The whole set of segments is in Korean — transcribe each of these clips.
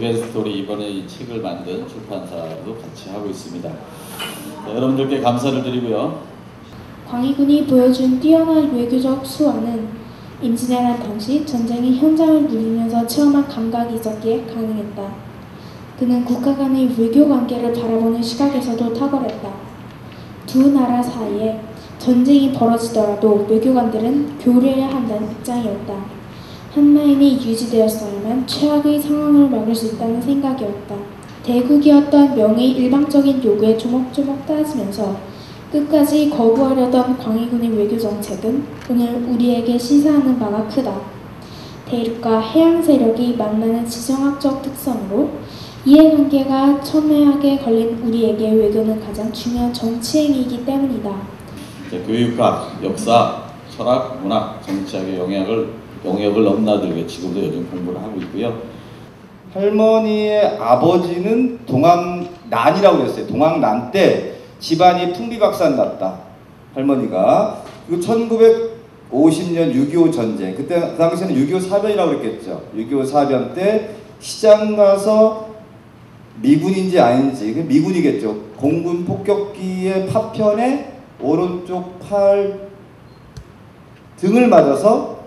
조겐 스토리 이번에 이 책을 만든 출판사도 같이 하고 있습니다. 자, 여러분들께 감사를 드리고요. 광희군이 보여준 뛰어난 외교적 수완은 임진왜란 당시 전쟁의 현장을 누리면서 체험한 감각이 있었기에 가능했다. 그는 국가 간의 외교 관계를 바라보는 시각에서도 탁월했다. 두 나라 사이에 전쟁이 벌어지더라도 외교관들은 교류해야 한다는 입장이었다. 한 라인이 유지되었어야만 최악의 상황을 막을 수 있다는 생각이었다. 대국이었던 명의 일방적인 요구에 조목조목 따지면서 끝까지 거부하려던 광희군의 외교 정책은 오늘 우리에게 시사하는 바가 크다. 대륙과 해양 세력이 만나는 지정학적 특성으로 이해관계가 첨예하게 걸린 우리에게 외교는 가장 중요한 정치행위이기 때문이다. 교육학, 역사, 철학, 문학, 정치학의 영역을 넘나들게 지금도 요즘 공부를 하고 있고요. 할머니의 아버지는 동학난이라고 그랬어요. 동학난 때 집안이 풍비박산났다. 할머니가. 그리고 1950년 6.25 전쟁. 그때 그 당시에는 6.25 사변이라고 그랬겠죠. 6.25 사변 때 시장 가서 미군인지 아닌지, 미군이겠죠. 공군 폭격기의 파편에 오른쪽 팔 등을 맞아서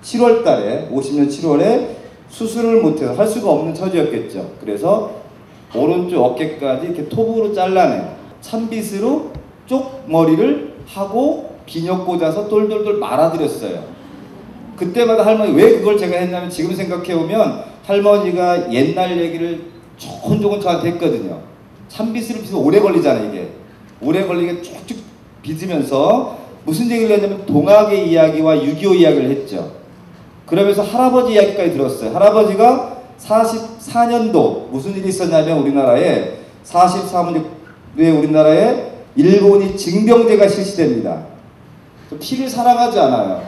7월 달에 50년 7월에 수술을 못해서 할 수가 없는 처지였겠죠. 그래서 오른쪽 어깨까지 이렇게 톱으로 잘라내요. 찬빗으로 쪽머리를 하고 비녀 꽂아서 똘똘똘 말아들였어요. 그때마다 할머니 왜 그걸 제가 했냐면 지금 생각해보면 할머니가 옛날 얘기를 조곤조곤 저한테 했거든요. 찬빗으로 빚으면 오래 걸리잖아요. 이게 오래 걸리게 쭉쭉 빚으면서 무슨 얘기를 했냐면 동학의 이야기와 6.25 이야기를 했죠. 그러면서 할아버지 이야기까지 들었어요. 할아버지가 44년도 무슨 일이 있었냐면 우리나라에 44년도에 우리나라에 일본이 징병제가 실시됩니다. 피를 사랑하지 않아요.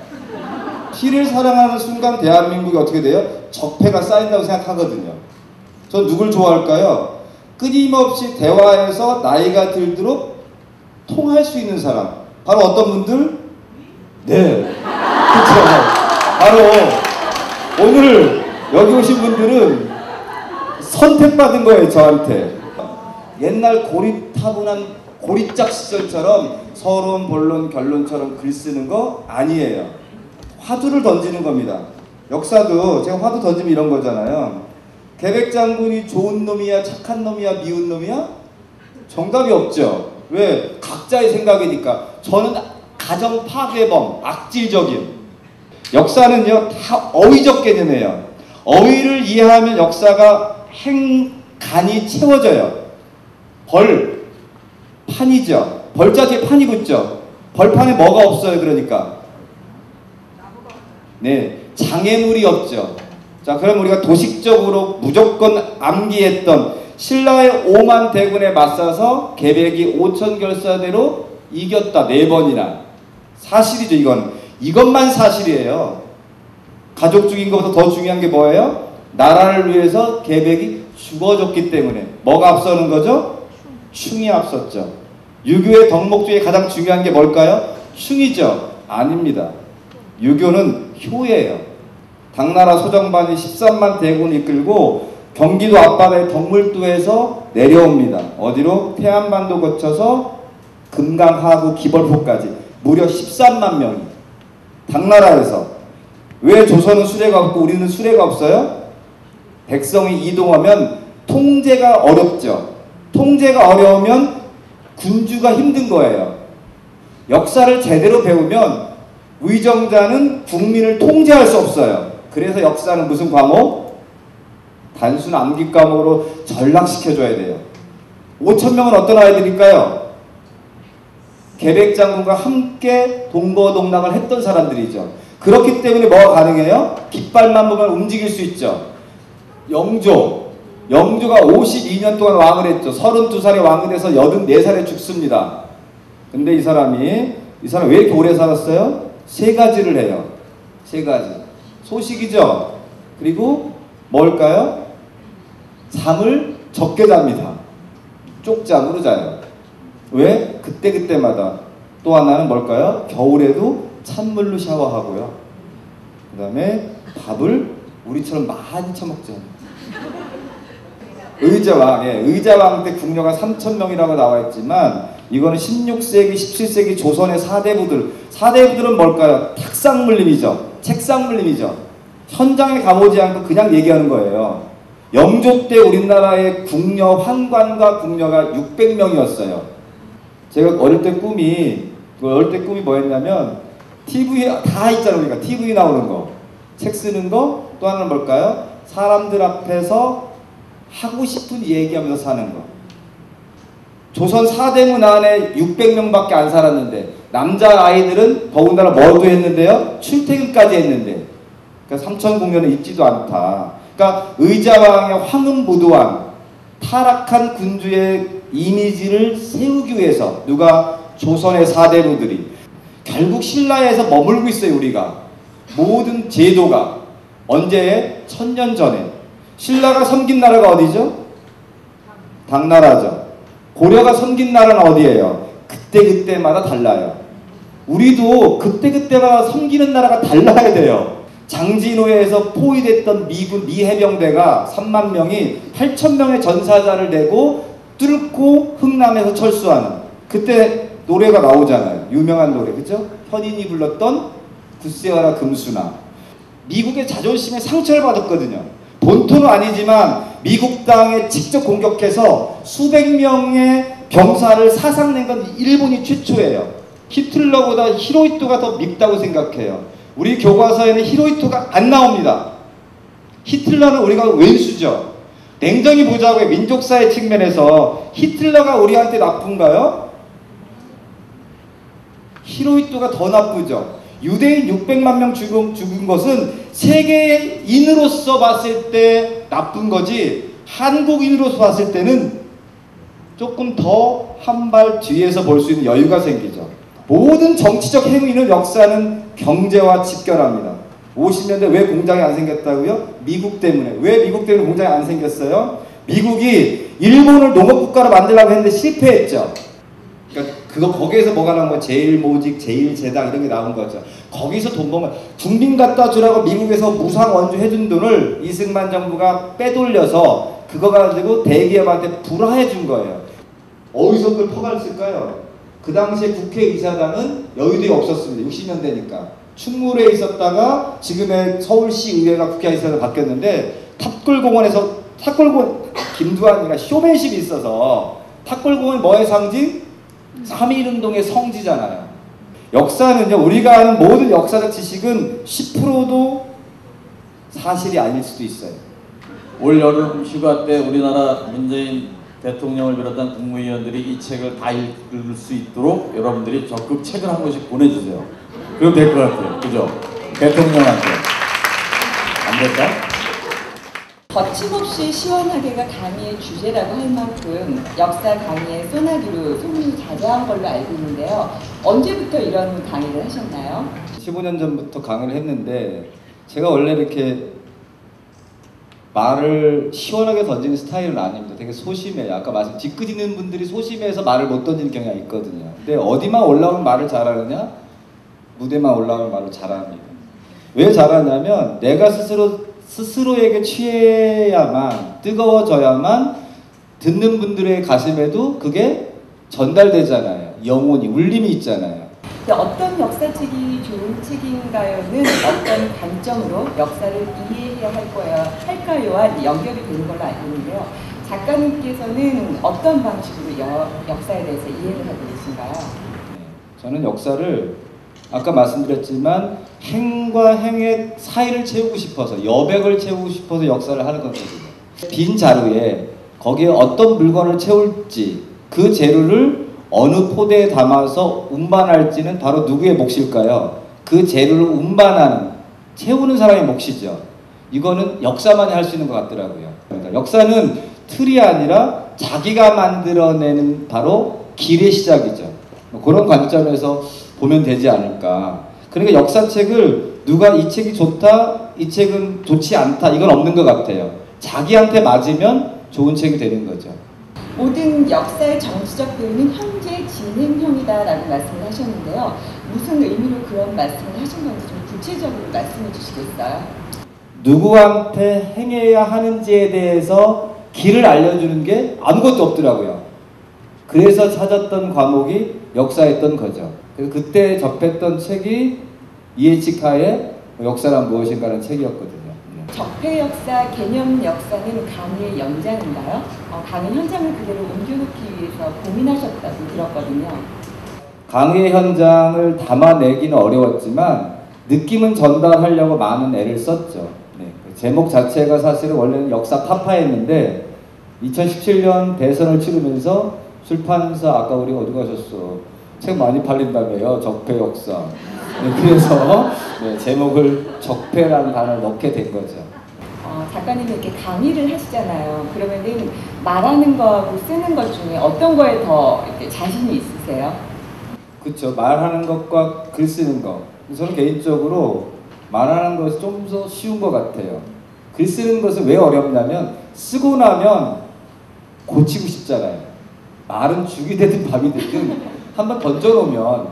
피를 사랑하는 순간 대한민국이 어떻게 돼요? 적폐가 쌓인다고 생각하거든요. 전 누굴 좋아할까요? 끊임없이 대화에서 나이가 들도록 통할 수 있는 사람. 바로 어떤 분들? 네. 그렇죠. 바로 오늘 여기 오신 분들은 선택받은 거예요. 저한테. 옛날 고리타분한 고리짝 시절처럼 서론, 본론, 결론처럼 글 쓰는 거 아니에요. 화두를 던지는 겁니다. 역사도 제가 화두 던지면 이런 거잖아요. 계백장군이 좋은 놈이야, 착한 놈이야, 미운 놈이야? 정답이 없죠. 왜? 각자의 생각이니까. 저는 가정 파괴범, 악질적인. 역사는요, 다 어휘적 개념이에요. 어휘를 이해하면 역사가 행간이 채워져요. 판이죠. 벌자 뒤에 판이 붙죠. 벌판에 뭐가 없어요, 그러니까? 네, 장애물이 없죠. 자, 그럼 우리가 도식적으로 무조건 암기했던 신라의 5만 대군에 맞서서 계백이 5천 결사대로 이겼다. 4번이나. 사실이죠, 이건. 이것만 사실이에요. 가족 죽인 것보다 더 중요한 게 뭐예요? 나라를 위해서 계백이 죽어줬기 때문에. 뭐가 앞서는 거죠? 충이 앞섰죠. 유교의 덕목 중에 가장 중요한 게 뭘까요? 충이죠? 아닙니다. 유교는 효예요. 당나라 소정반이 13만 대군을 이끌고 경기도 앞바다의 덕물도에서 내려옵니다. 어디로? 태안반도 거쳐서 금강, 하구, 기벌포까지 무려 13만 명이. 당나라에서. 왜 조선은 수레가 없고 우리는 수레가 없어요? 백성이 이동하면 통제가 어렵죠. 통제가 어려우면 군주가 힘든 거예요. 역사를 제대로 배우면 위정자는 국민을 통제할 수 없어요. 그래서 역사는 무슨 과목? 단순 암기 과목으로 전락시켜줘야 돼요. 5,000명은 어떤 아이들일까요? 계백장군과 함께 동거동락을 했던 사람들이죠. 그렇기 때문에 뭐가 가능해요? 깃발만 보면 움직일 수 있죠. 영조가 52년 동안 왕을 했죠. 32살에 왕을 해서 84살에 죽습니다. 근데 이 사람이 왜 이렇게 오래 살았어요? 3가지를 해요. 3가지. 소식이죠. 그리고 뭘까요? 잠을 적게 잡니다. 쪽잠으로 자요. 왜? 그때마다. 또 하나는 뭘까요? 겨울에도 찬물로 샤워하고요. 그 다음에 밥을 우리처럼 많이 처먹죠. 의자왕, 예, 의자왕 때 궁녀가 3,000명이라고 나와 있지만 이거는 16세기, 17세기 조선의 사대부들은 뭘까요? 탁상물림이죠. 책상물림이죠. 현장에 가보지 않고 그냥 얘기하는 거예요. 영조 때 우리나라의 궁녀, 환관과 궁녀가 600명이었어요. 제가 어릴 때 꿈이 뭐였냐면 TV 다 있잖아요. 우리가 TV 나오는 거, 책 쓰는 거, 또 하나는 뭘까요? 사람들 앞에서 하고 싶은 얘기하면서 사는 거. 조선 사대문 안에 600명밖에 안 살았는데 남자 아이들은 더군다나 뭐도 했는데요? 출퇴근까지 했는데 그러니까 삼천궁녀는 있지도 않다. 그러니까 의자왕의 황금무도왕, 타락한 군주의 이미지를 세우기 위해서 누가? 조선의 사대부들이 결국 신라에서 머물고 있어요. 우리가 모든 제도가 언제? 1000년 전에 신라가 섬긴 나라가 어디죠? 당나라죠. 고려가 섬긴 나라는 어디예요? 그때마다 달라요. 우리도 그때마다 섬기는 나라가 달라야 돼요. 장진호에서 포위됐던 미군 미해병대가 3만 명이 8,000명의 전사자를 내고 뚫고 흥남에서 철수하는 그때 노래가 나오잖아요. 유명한 노래, 그죠? 현인이 불렀던 굳세어라 금수나. 미국의 자존심에 상처를 받았거든요. 본토는 아니지만 미국 땅에 직접 공격해서 수백 명의 병사를 사상낸 건 일본이 최초예요. 히틀러보다 히로히토가 더 밉다고 생각해요. 우리 교과서에는 히로히토가 안 나옵니다. 히틀러는 우리가 왼수죠. 냉정히 보자고요. 민족사의 측면에서 히틀러가 우리한테 나쁜가요? 히로히토가 더 나쁘죠. 유대인 600만 명 죽은 것은 세계인으로서 봤을 때 나쁜 거지 한국인으로서 봤을 때는 조금 더 한 발 뒤에서 볼 수 있는 여유가 생기죠. 모든 정치적 행위는 역사는 경제와 직결합니다. 50년대 왜 공장이 안 생겼다고요? 미국 때문에. 왜 미국 때문에 공장이 안 생겼어요? 미국이 일본을 농업국가로 만들려고 했는데 실패했죠. 그러니까 거기에서 뭐가 나온 거야? 제일모직, 제일제당 이런 게 나온 거죠. 거기서 돈 버는 군빈 갖다 주라고 미국에서 무상 원주 해준 돈을 이승만 정부가 빼돌려서 그거 가지고 대기업한테 불화해 준 거예요. 어디서 그걸 퍼갔을까요? 그 당시에 국회의사당은 여의도에 없었습니다. 60년대니까. 충무로에 있었다가 지금의 서울시 의회가 국회의사당 바뀌었는데 탑골공원에서 김두한이가 쇼맨십이 있어서 탑골공원 뭐의 상징? 3.1운동의 성지잖아요. 역사는요, 우리가 아는 모든 역사적 지식은 10%도 사실이 아닐 수도 있어요. 올 여름 휴가 때 우리나라 문재인 대통령을 비롯한 국무위원들이 이 책을 다 읽을 수 있도록 여러분들이 적극 책을 한 권씩 보내주세요. 그럼 될 것 같아요. 그죠? 대통령한테. 안 될까? 거침없이 시원하게가 강의의 주제라고 할 만큼 역사 강의의 소나기로 소문이 자자한 걸로 알고 있는데요. 언제부터 이런 강의를 하셨나요? 15년 전부터 강의를 했는데 제가 원래 이렇게 말을 시원하게 던지는 스타일은 아닙니다. 되게 소심해요. 아까 말씀 뒤끝있는 분들이 소심해서 말을 못 던지는 경향이 있거든요. 근데 어디만 올라오면 말을 잘하느냐? 무대만 올라오면 말을 잘합니다. 왜 잘하냐면 내가 스스로에게 취해야만, 뜨거워져야만 듣는 분들의 가슴에도 그게 전달되잖아요. 영혼이, 울림이 있잖아요. 어떤 역사책이 좋은 책인가요는 어떤 관점으로 역사를 이해해야 할까요와 연결이 되는 걸로 알고 있는데요. 작가님께서는 어떤 방식으로 역사에 대해서 이해를 하고 계신가요? 저는 역사를 아까 말씀드렸지만 행과 행의 사이를 채우고 싶어서, 여백을 채우고 싶어서 역사를 하는 거거든요. 빈 자루에 거기에 어떤 물건을 채울지, 그 재료를 어느 포대에 담아서 운반할지는 바로 누구의 몫일까요? 그 재료를 운반하는, 채우는 사람의 몫이죠. 이거는 역사만이 할 수 있는 것 같더라고요. 그러니까 역사는 틀이 아니라 자기가 만들어내는 바로 길의 시작이죠. 그런 관점에서 보면 되지 않을까. 그러니까 역사책을 누가 이 책이 좋다, 이 책은 좋지 않다, 이건 없는 것 같아요. 자기한테 맞으면 좋은 책이 되는 거죠. 모든 역사의 정치적 배우는 현재 진행형이다라고 말씀을 하셨는데요. 무슨 의미로 그런 말씀을 하신 건지 좀 구체적으로 말씀해 주시겠어요? 누구한테 행해야 하는지에 대해서 길을 알려주는 게 아무것도 없더라고요. 그래서 찾았던 과목이 역사였던 거죠. 그래서 그때 접했던 책이 이에치카의 역사란 무엇인가라는 책이었거든요. 적폐 역사, 개념 역사는 강의의 연장인가요? 강의 현장을 그대로 옮겨놓기 위해서 고민하셨다고 들었거든요. 강의 현장을 담아내기는 어려웠지만 느낌은 전달하려고 많은 애를 썼죠. 네. 제목 자체가 사실은 원래는 역사 파파였는데 2017년 대선을 치르면서 출판사 아까 우리 어디 가셨어? 책 많이 팔린다며요. 적폐 역사. 네, 그래서 네, 제목을 적폐라는 단어를 넣게 된 거죠. 작가님이 이렇게 강의를 하시잖아요. 그러면은 말하는 거하고 쓰는 것 중에 어떤 거에 더 이렇게 자신이 있으세요? 그렇죠. 말하는 것과 글 쓰는 것. 저는 개인적으로 말하는 것이 좀 더 쉬운 것 같아요. 글 쓰는 것은 왜 어렵냐면 쓰고 나면 고치고 싶잖아요. 말은 죽이 되든 밥이 되든 한번 던져놓으면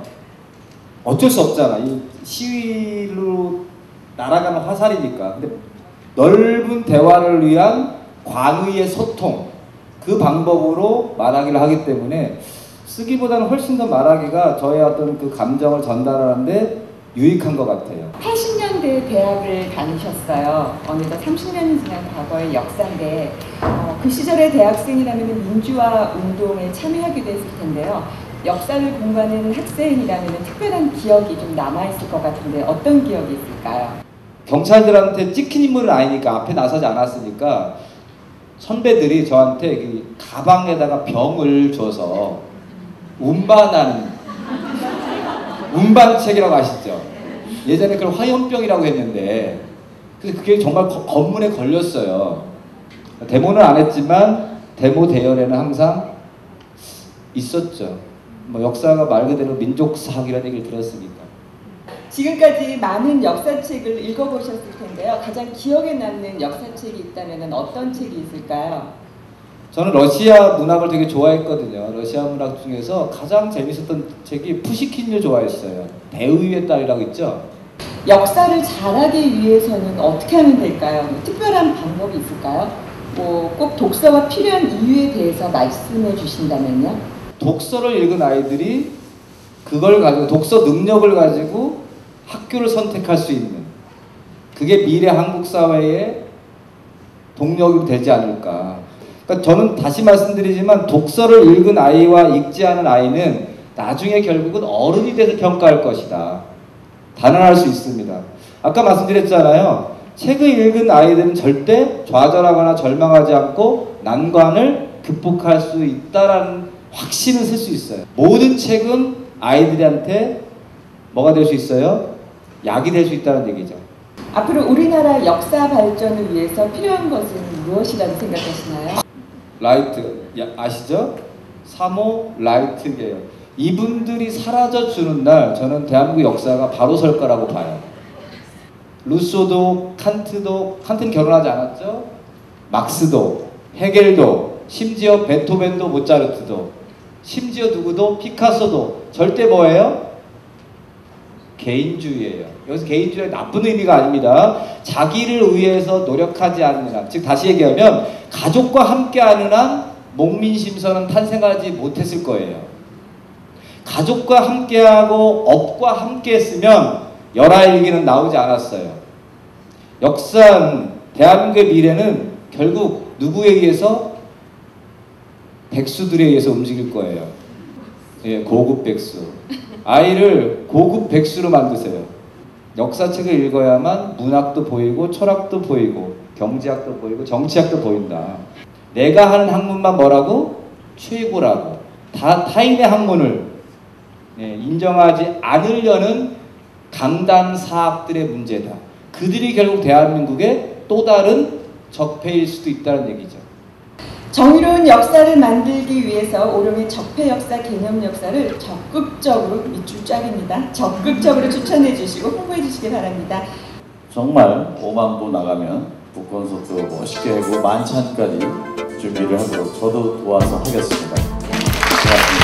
어쩔 수 없잖아. 이 시위로 날아가는 화살이니까. 근데 넓은 대화를 위한 광의의 소통, 그 방법으로 말하기를 하기 때문에 쓰기보다는 훨씬 더 말하기가 저의 어떤 그 감정을 전달하는데 유익한 것 같아요. 80년대 대학을 다니셨어요. 어느덧 30년이 지난 과거의 역사인데 그 시절의 대학생이라면 민주화 운동에 참여하기도 했을 텐데요. 역사를 공부하는 학생이라면 특별한 기억이 좀 남아있을 것 같은데 어떤 기억이 있을까요? 경찰들한테 찍힌 인물은 아니니까 앞에 나서지 않았으니까 선배들이 저한테 그 가방에다가 병을 줘서 운반하는 운반책이라고 아시죠? 예전에 그걸 화염병이라고 했는데 그래서 그게 정말 검문에 걸렸어요. 데모는 안 했지만 데모 대열에는 항상 있었죠. 뭐 역사가 말 그대로 민족사학이라는 얘기를 들었으니까. 지금까지 많은 역사책을 읽어보셨을 텐데요. 가장 기억에 남는 역사책이 있다면 어떤 책이 있을까요? 저는 러시아 문학을 되게 좋아했거든요. 러시아 문학 중에서 가장 재밌었던 책이 푸시킨을 좋아했어요. 배우의 딸이라고 있죠. 역사를 잘하기 위해서는 어떻게 하면 될까요? 특별한 방법이 있을까요? 꼭 독서가 필요한 이유에 대해서 말씀해 주신다면요. 독서를 읽은 아이들이 그걸 가지고 독서 능력을 가지고 학교를 선택할 수 있는 그게 미래 한국 사회의 동력이 되지 않을까. 그러니까 저는 다시 말씀드리지만 독서를 읽은 아이와 읽지 않은 아이는 나중에 결국은 어른이 돼서 평가할 것이다. 단언할 수 있습니다. 아까 말씀드렸잖아요. 책을 읽은 아이들은 절대 좌절하거나 절망하지 않고 난관을 극복할 수 있다라는 확신을 쓸 수 있어요. 모든 책은 아이들한테 뭐가 될 수 있어요? 약이 될 수 있다는 얘기죠. 앞으로 우리나라 역사 발전을 위해서 필요한 것은 무엇이라고 생각하시나요? 라이트 아시죠? 3호 라이트계요. 이분들이 사라져주는 날 저는 대한민국 역사가 바로 설 거라고 봐요. 루소도 칸트는 결혼하지 않았죠? 막스도 헤겔도 심지어 베토벤도 모차르트도 심지어 누구도 피카소도 절대 뭐예요? 개인주의예요. 여기서 개인주의의 나쁜 의미가 아닙니다. 자기를 위해서 노력하지 않는 한, 즉 다시 얘기하면 가족과 함께하는 한 목민심서는 탄생하지 못했을 거예요. 가족과 함께하고 업과 함께했으면 열하일기는 나오지 않았어요. 역사는 대한민국의 미래는 결국 누구에 의해서? 백수들에 의해서 움직일 거예요. 예, 고급 백수. 아이를 고급 백수로 만드세요. 역사책을 읽어야만 문학도 보이고 철학도 보이고 경제학도 보이고 정치학도 보인다. 내가 하는 학문만 뭐라고? 최고라고. 타인의 학문을 인정하지 않으려는 강단사학들의 문제다. 그들이 결국 대한민국의 또 다른 적폐일 수도 있다는 얘기죠. 정의로운 역사를 만들기 위해서 오름의 적폐 역사, 개념 역사를 적극적으로 밑줄 짝입니다. 적극적으로 추천해 주시고 홍보해 주시기 바랍니다. 정말 5만 부 나가면 북콘서트 멋있게 하고 만찬까지 준비를 하도록 저도 도와서 하겠습니다. 고맙습니다.